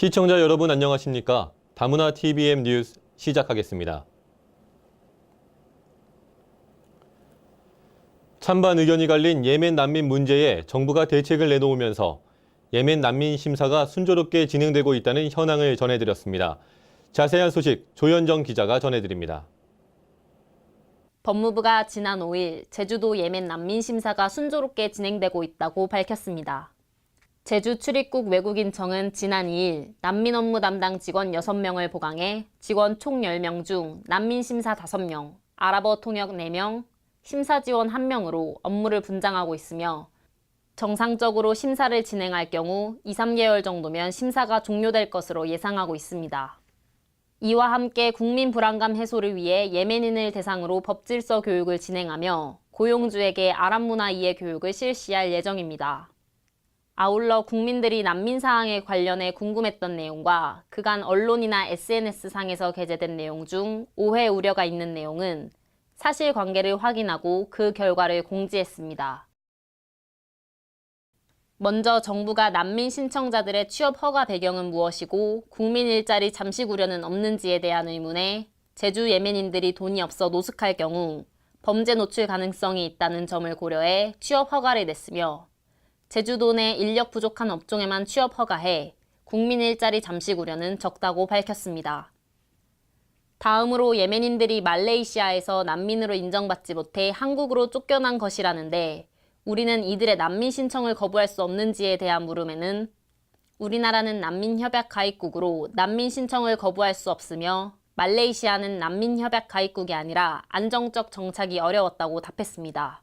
시청자 여러분 안녕하십니까? 다문화 TVM 뉴스 시작하겠습니다. 찬반 의견이 갈린 예멘 난민 문제에 정부가 대책을 내놓으면서 예멘 난민 심사가 순조롭게 진행되고 있다는 현황을 전해드렸습니다. 자세한 소식 조현정 기자가 전해드립니다. 법무부가 지난 5일 제주도 예멘 난민 심사가 순조롭게 진행되고 있다고 밝혔습니다. 제주 출입국 외국인청은 지난 2일 난민 업무 담당 직원 6명을 보강해 직원 총 10명 중 난민 심사 5명, 아랍어 통역 4명, 심사 지원 1명으로 업무를 분장하고 있으며 정상적으로 심사를 진행할 경우 2-3개월 정도면 심사가 종료될 것으로 예상하고 있습니다. 이와 함께 국민 불안감 해소를 위해 예멘인을 대상으로 법질서 교육을 진행하며 고용주에게 아랍 문화 이해 교육을 실시할 예정입니다. 아울러 국민들이 난민 사항에 관련해 궁금했던 내용과 그간 언론이나 SNS상에서 게재된 내용 중 오해 우려가 있는 내용은 사실관계를 확인하고 그 결과를 공지했습니다. 먼저 정부가 난민 신청자들의 취업 허가 배경은 무엇이고 국민 일자리 잠식 우려는 없는지에 대한 의문에 제주 예멘인들이 돈이 없어 노숙할 경우 범죄 노출 가능성이 있다는 점을 고려해 취업 허가를 냈으며 제주도 내 인력 부족한 업종에만 취업 허가해 국민 일자리 잠식 우려는 적다고 밝혔습니다. 다음으로 예멘인들이 말레이시아에서 난민으로 인정받지 못해 한국으로 쫓겨난 것이라는데 우리는 이들의 난민 신청을 거부할 수 없는지에 대한 물음에는 우리나라는 난민협약 가입국으로 난민 신청을 거부할 수 없으며 말레이시아는 난민협약 가입국이 아니라 안정적 정착이 어려웠다고 답했습니다.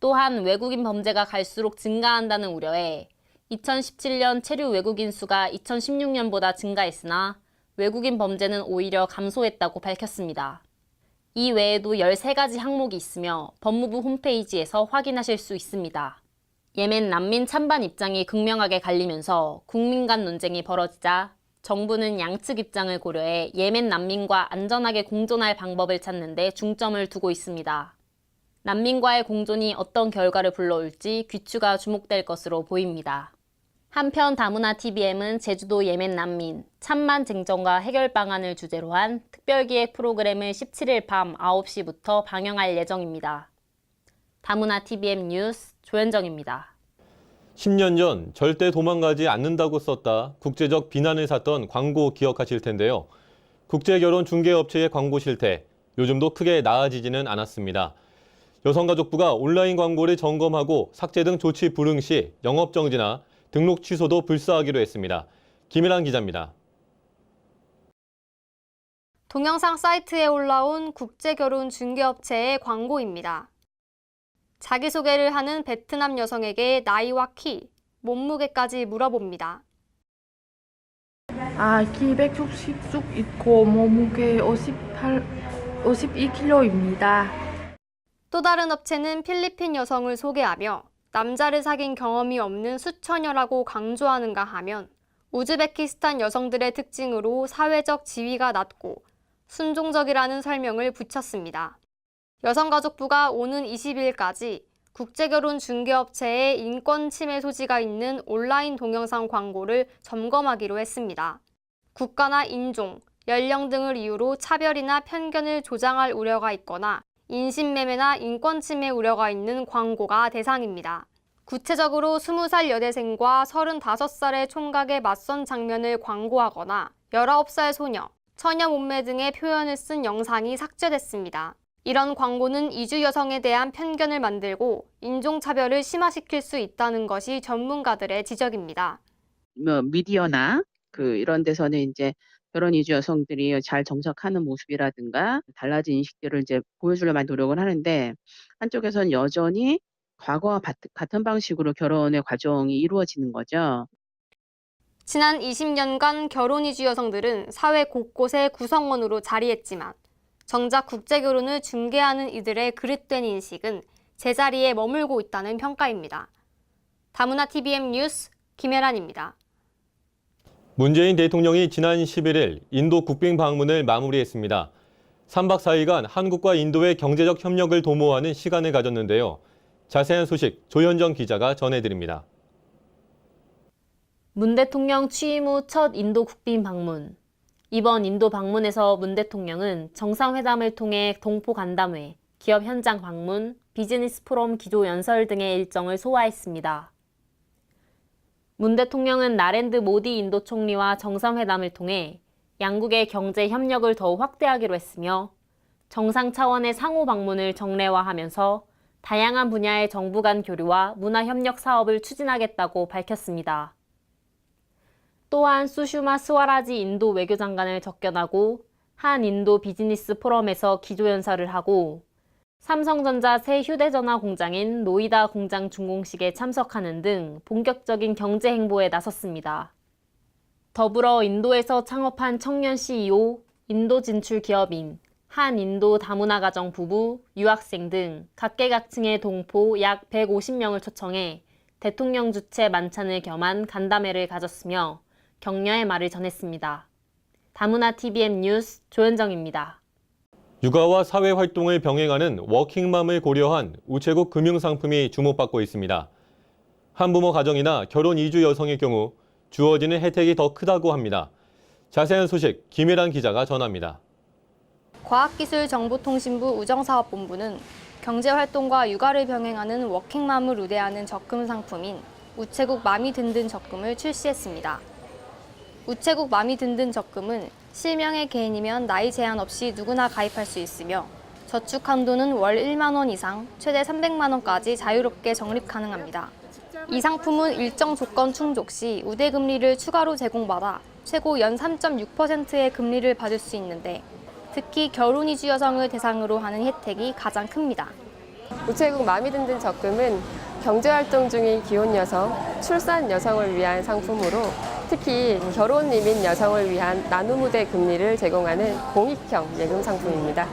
또한 외국인 범죄가 갈수록 증가한다는 우려에 2017년 체류 외국인 수가 2016년보다 증가했으나 외국인 범죄는 오히려 감소했다고 밝혔습니다. 이 외에도 13가지 항목이 있으며 법무부 홈페이지에서 확인하실 수 있습니다. 예멘 난민 찬반 입장이 극명하게 갈리면서 국민 간 논쟁이 벌어지자 정부는 양측 입장을 고려해 예멘 난민과 안전하게 공존할 방법을 찾는 데 중점을 두고 있습니다. 난민과의 공존이 어떤 결과를 불러올지 귀추가 주목될 것으로 보입니다. 한편 다문화 TVM은 제주도 예멘 난민, 찬반 쟁점과 해결 방안을 주제로 한 특별기획 프로그램을 17일 밤 9시부터 방영할 예정입니다. 다문화 TVM 뉴스 조현정입니다. 10년 전 절대 도망가지 않는다고 썼다 국제적 비난을 샀던 광고 기억하실 텐데요. 국제결혼중개업체의 광고 실태, 요즘도 크게 나아지지는 않았습니다. 여성가족부가 온라인 광고를 점검하고 삭제 등 조치 불응 시 영업정지나 등록 취소도 불사하기로 했습니다. 김일환 기자입니다. 동영상 사이트에 올라온 국제결혼중개업체의 광고입니다. 자기소개를 하는 베트남 여성에게 나이와 키, 몸무게까지 물어봅니다. 키 160쭉 있고 몸무게 52kg입니다. 또 다른 업체는 필리핀 여성을 소개하며 남자를 사귄 경험이 없는 수처녀라고 강조하는가 하면 우즈베키스탄 여성들의 특징으로 사회적 지위가 낮고 순종적이라는 설명을 붙였습니다. 여성가족부가 오는 20일까지 국제결혼중개업체의 인권 침해 소지가 있는 온라인 동영상 광고를 점검하기로 했습니다. 국가나 인종, 연령 등을 이유로 차별이나 편견을 조장할 우려가 있거나 인신매매나 인권침해 우려가 있는 광고가 대상입니다. 구체적으로 20살 여대생과 35살의 총각의 맞선 장면을 광고하거나 19살 소녀, 처녀 몸매 등의 표현을 쓴 영상이 삭제됐습니다. 이런 광고는 이주 여성에 대한 편견을 만들고 인종차별을 심화시킬 수 있다는 것이 전문가들의 지적입니다. 미디어나 이런 데서는 이제 결혼 이주 여성들이 잘 정착하는 모습이라든가 달라진 인식들을 이제 보여주려고 많이 노력을 하는데 한쪽에서는 여전히 과거와 같은 방식으로 결혼의 과정이 이루어지는 거죠. 지난 20년간 결혼 이주 여성들은 사회 곳곳에 구성원으로 자리했지만 정작 국제결혼을 중개하는 이들의 그릇된 인식은 제자리에 머물고 있다는 평가입니다. 다문화 TVM 뉴스 김혜란입니다. 문재인 대통령이 지난 11일 인도 국빈 방문을 마무리했습니다. 3박 4일간 한국과 인도의 경제적 협력을 도모하는 시간을 가졌는데요. 자세한 소식 조현정 기자가 전해드립니다. 문 대통령 취임 후 첫 인도 국빈 방문. 이번 인도 방문에서 문 대통령은 정상회담을 통해 동포 간담회, 기업 현장 방문, 비즈니스 포럼 기조 연설 등의 일정을 소화했습니다. 문 대통령은 나렌드 모디 인도 총리와 정상회담을 통해 양국의 경제 협력을 더욱 확대하기로 했으며 정상 차원의 상호 방문을 정례화하면서 다양한 분야의 정부 간 교류와 문화 협력 사업을 추진하겠다고 밝혔습니다. 또한 수슈마 스와라지 인도 외교장관을 접견하고 한 인도 비즈니스 포럼에서 기조연설을 하고 삼성전자 새 휴대전화 공장인 노이다 공장 준공식에 참석하는 등 본격적인 경제 행보에 나섰습니다. 더불어 인도에서 창업한 청년 CEO, 인도 진출 기업인, 한 인도 다문화 가정 부부, 유학생 등 각계각층의 동포 약 150명을 초청해 대통령 주최 만찬을 겸한 간담회를 가졌으며 격려의 말을 전했습니다. 다문화 TVM 뉴스 조현정입니다. 육아와 사회활동을 병행하는 워킹맘을 고려한 우체국 금융상품이 주목받고 있습니다. 한부모 가정이나 결혼 이주 여성의 경우 주어지는 혜택이 더 크다고 합니다. 자세한 소식 김혜란 기자가 전합니다. 과학기술정보통신부 우정사업본부는 경제활동과 육아를 병행하는 워킹맘을 우대하는 적금 상품인 우체국 맘이 든든 적금을 출시했습니다. 우체국 맘이 든든 적금은 실명의 개인이면 나이 제한 없이 누구나 가입할 수 있으며 저축 한도는 월 1만 원 이상, 최대 300만 원까지 자유롭게 적립 가능합니다. 이 상품은 일정 조건 충족 시 우대 금리를 추가로 제공받아 최고 연 3.6%의 금리를 받을 수 있는데 특히 결혼 이주 여성을 대상으로 하는 혜택이 가장 큽니다. 우체국 맘이 든든 적금은 경제활동 중인 기혼 여성, 출산 여성을 위한 상품으로 특히 결혼 이민 여성을 위한 나눔우대 금리를 제공하는 공익형 예금 상품입니다.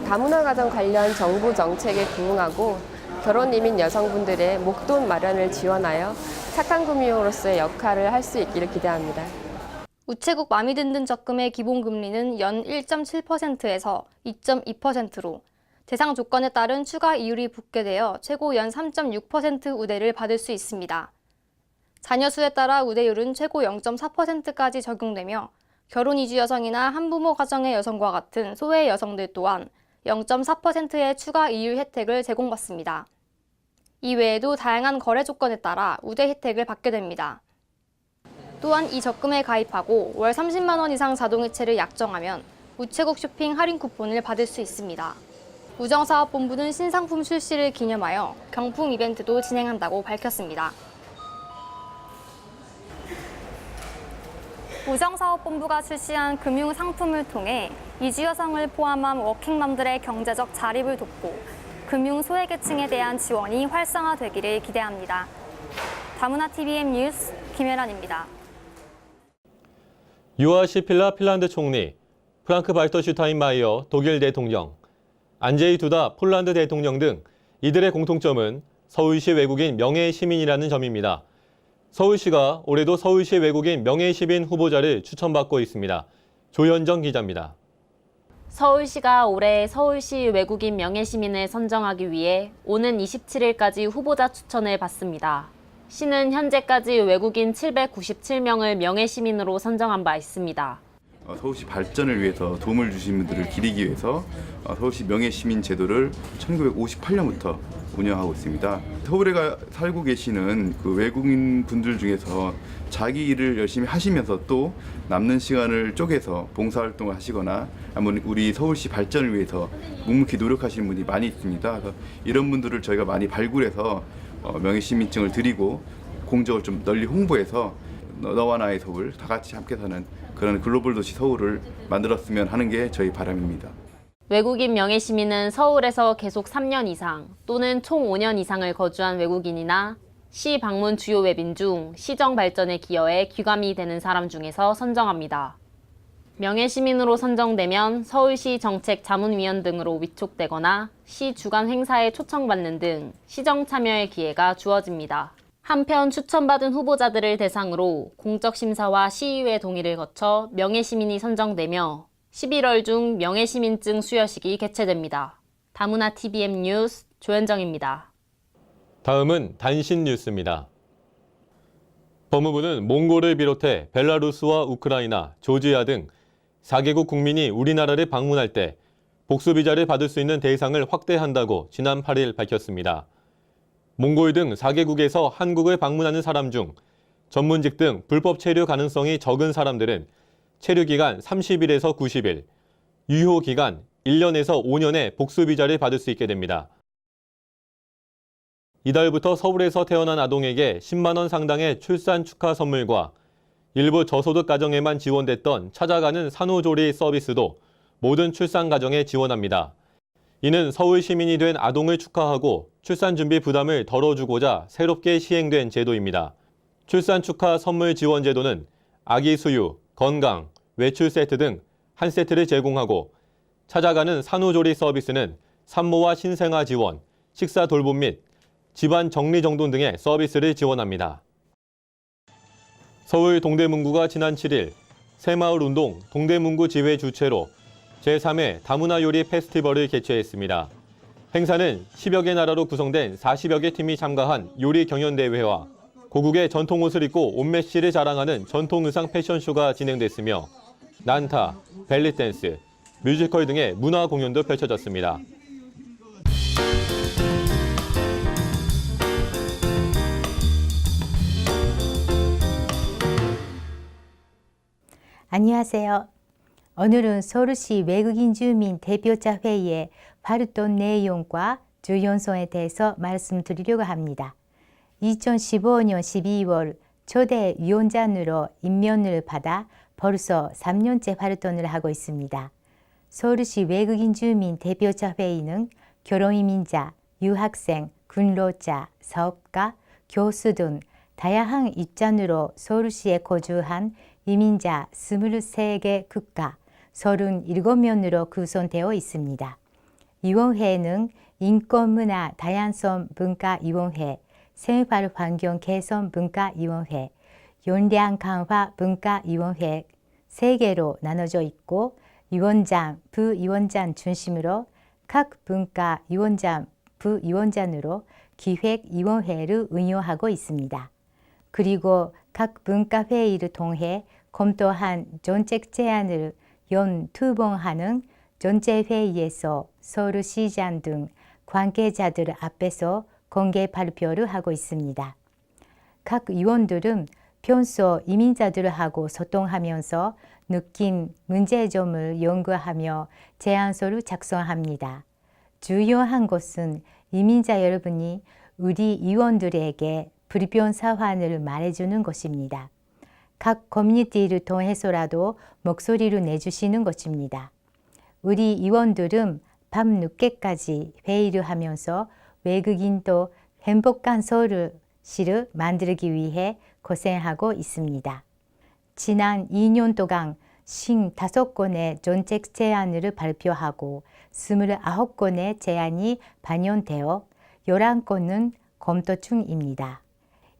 다문화 가정 관련 정부 정책에 부응하고 결혼 이민 여성분들의 목돈 마련을 지원하여 착한 금융으로서의 역할을 할 수 있기를 기대합니다. 우체국 맘이 든든 적금의 기본 금리는 연 1.7%에서 2.2%로 대상 조건에 따른 추가 이율이 붙게 되어 최고 연 3.6% 우대를 받을 수 있습니다. 자녀 수에 따라 우대율은 최고 0.4%까지 적용되며 결혼 이주 여성이나 한부모 가정의 여성과 같은 소외 여성들 또한 0.4%의 추가 이율 혜택을 제공받습니다. 이외에도 다양한 거래 조건에 따라 우대 혜택을 받게 됩니다. 또한 이 적금에 가입하고 월 30만 원 이상 자동이체를 약정하면 우체국 쇼핑 할인 쿠폰을 받을 수 있습니다. 우정사업본부는 신상품 출시를 기념하여 경품 이벤트도 진행한다고 밝혔습니다. 우정사업본부가 출시한 금융상품을 통해 이주 여성을 포함한 워킹맘들의 경제적 자립을 돕고 금융 소외계층에 대한 지원이 활성화되기를 기대합니다. 다문화 TVM 뉴스 김혜란입니다. 유아 시필라 핀란드 총리, 프랑크 발터 슈타인마이어 독일 대통령, 안제이 두다 폴란드 대통령 등 이들의 공통점은 서울시 외국인 명예 시민이라는 점입니다. 서울시가 올해도 서울시 외국인 명예 시민 후보자를 추천받고 있습니다. 조현정 기자입니다. 서울시가 올해 서울시 외국인 명예시민을 선정하기 위해 오는 27일까지 후보자 추천을 받습니다. 시는 현재까지 외국인 797명을 명예시민으로 선정한 바 있습니다. 서울시 발전을 위해서 도움을 주신 분들을 기리기 위해서 서울시 명예시민 제도를 1958년부터 운영하고 있습니다. 서울에 살고 계시는 그 외국인 분들 중에서 자기 일을 열심히 하시면서 또 남는 시간을 쪼개서 봉사활동을 하시거나 아니면 우리 서울시 발전을 위해서 묵묵히 노력하시는 분이 많이 있습니다. 그래서 이런 분들을 저희가 많이 발굴해서 명예시민증을 드리고 공적을 좀 널리 홍보해서 너와 나의 서울, 다 같이 함께 사는 그런 글로벌 도시 서울을 만들었으면 하는 게 저희 바람입니다. 외국인 명예시민은 서울에서 계속 3년 이상 또는 총 5년 이상을 거주한 외국인이나 시 방문 주요 외빈 중 시정 발전에 기여해 귀감이 되는 사람 중에서 선정합니다. 명예시민으로 선정되면 서울시 정책자문위원 등으로 위촉되거나 시 주간 행사에 초청받는 등 시정 참여의 기회가 주어집니다. 한편 추천받은 후보자들을 대상으로 공적 심사와 시의회 동의를 거쳐 명예시민이 선정되며 11월 중 명예시민증 수여식이 개최됩니다. 다문화 TVM 뉴스 조현정입니다. 다음은 단신 뉴스입니다. 법무부는 몽골을 비롯해 벨라루스와 우크라이나, 조지아 등 4개국 국민이 우리나라를 방문할 때 복수비자를 받을 수 있는 대상을 확대한다고 지난 8일 밝혔습니다. 몽골 등 4개국에서 한국을 방문하는 사람 중 전문직 등 불법 체류 가능성이 적은 사람들은 체류기간 30일에서 90일, 유효기간 1년에서 5년의 복수비자를 받을 수 있게 됩니다. 이달부터 서울에서 태어난 아동에게 10만 원 상당의 출산 축하 선물과 일부 저소득 가정에만 지원됐던 찾아가는 산후조리 서비스도 모든 출산 가정에 지원합니다. 이는 서울 시민이 된 아동을 축하하고 출산 준비 부담을 덜어주고자 새롭게 시행된 제도입니다. 출산 축하 선물 지원 제도는 아기 수유, 건강, 외출 세트 등 한 세트를 제공하고 찾아가는 산후조리 서비스는 산모와 신생아 지원, 식사 돌봄 및 집안 정리정돈 등의 서비스를 지원합니다. 서울 동대문구가 지난 7일 새마을운동 동대문구 지회 주최로 제3회 다문화 요리 페스티벌을 개최했습니다. 행사는 10여 개 나라로 구성된 40여 개 팀이 참가한 요리 경연대회와 고국의 전통옷을 입고 옷매시를 자랑하는 전통의상 패션쇼가 진행됐으며 난타, 벨리댄스, 뮤지컬 등의 문화 공연도 펼쳐졌습니다. 안녕하세요. 오늘은 서울시 외국인 주민 대표자 회의에 발의된 내용과 주연성에 대해서 말씀드리려고 합니다. 2015년 12월 초대 위원장으로 임명을 받아 벌써 3년째 활동을 하고 있습니다. 서울시 외국인 주민 대표자 회의는 결혼이민자, 유학생, 근로자, 사업가, 교수 등 다양한 입장으로 서울시에 거주한 이민자 23개 국가 37명으로 구성되어 있습니다. 위원회는 인권문화 다양성 문화위원회, 생활환경 개선 문화위원회, 역량 강화 문화위원회 3개로 나눠져 있고 위원장, 부위원장 중심으로 각 문화위원장, 부위원장으로 기획위원회를 운영하고 있습니다. 그리고 각 문화회의를 통해 검토한 정책 제안을 연 2번 하는 전체회의에서 서울시장 등 관계자들 앞에서 공개 발표를 하고 있습니다. 각 위원들은 평소 이민자들하고 소통하면서 느낀 문제점을 연구하며 제안서를 작성합니다. 중요한 것은 이민자 여러분이 우리 위원들에게 불편 사안을 말해주는 것입니다. 각 커뮤니티를 통해서라도 목소리를 내주시는 것입니다. 우리 위원들은 밤 늦게까지 회의를 하면서 외국인도 행복한 서울시를 만들기 위해 고생하고 있습니다. 지난 2년 동안 55건의 정책 제안을 발표하고 29건의 제안이 반영되어 11건은 검토 중입니다.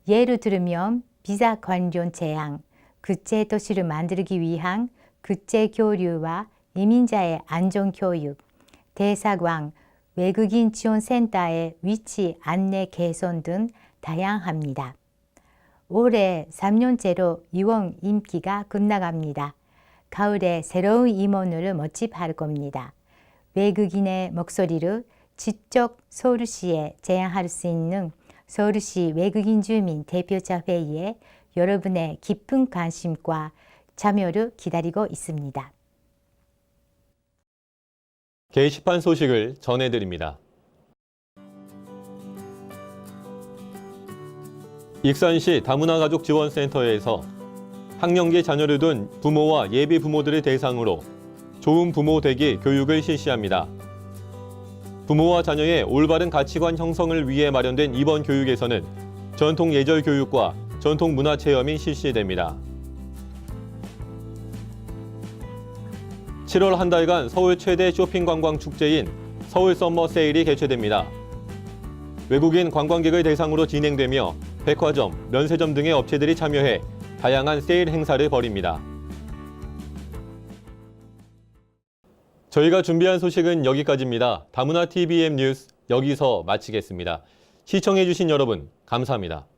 예를 들면 비자 관련 제안, 국제도시를 만들기 위한 국제교류와 이민자의 안전교육, 대사관, 외국인 지원센터의 위치 안내 개선 등 다양합니다. 올해 3년째로 위원 임기가 끝나갑니다. 가을에 새로운 임원을 모집할 겁니다. 외국인의 목소리를 직접 서울시에 제안할 수 있는 서울시 외국인 주민 대표자 회의에 여러분의 깊은 관심과 참여를 기다리고 있습니다. 게시판 소식을 전해드립니다. 익산시 다문화가족지원센터에서 학령기 자녀를 둔 부모와 예비 부모들을 대상으로 좋은 부모 되기 교육을 실시합니다. 부모와 자녀의 올바른 가치관 형성을 위해 마련된 이번 교육에서는 전통 예절 교육과 전통 문화 체험이 실시됩니다. 7월 한 달간 서울 최대 쇼핑 관광 축제인 서울 썸머 세일이 개최됩니다. 외국인 관광객을 대상으로 진행되며 백화점, 면세점 등의 업체들이 참여해 다양한 세일 행사를 벌입니다. 저희가 준비한 소식은 여기까지입니다. 다문화 TVM 뉴스 여기서 마치겠습니다. 시청해주신 여러분 감사합니다.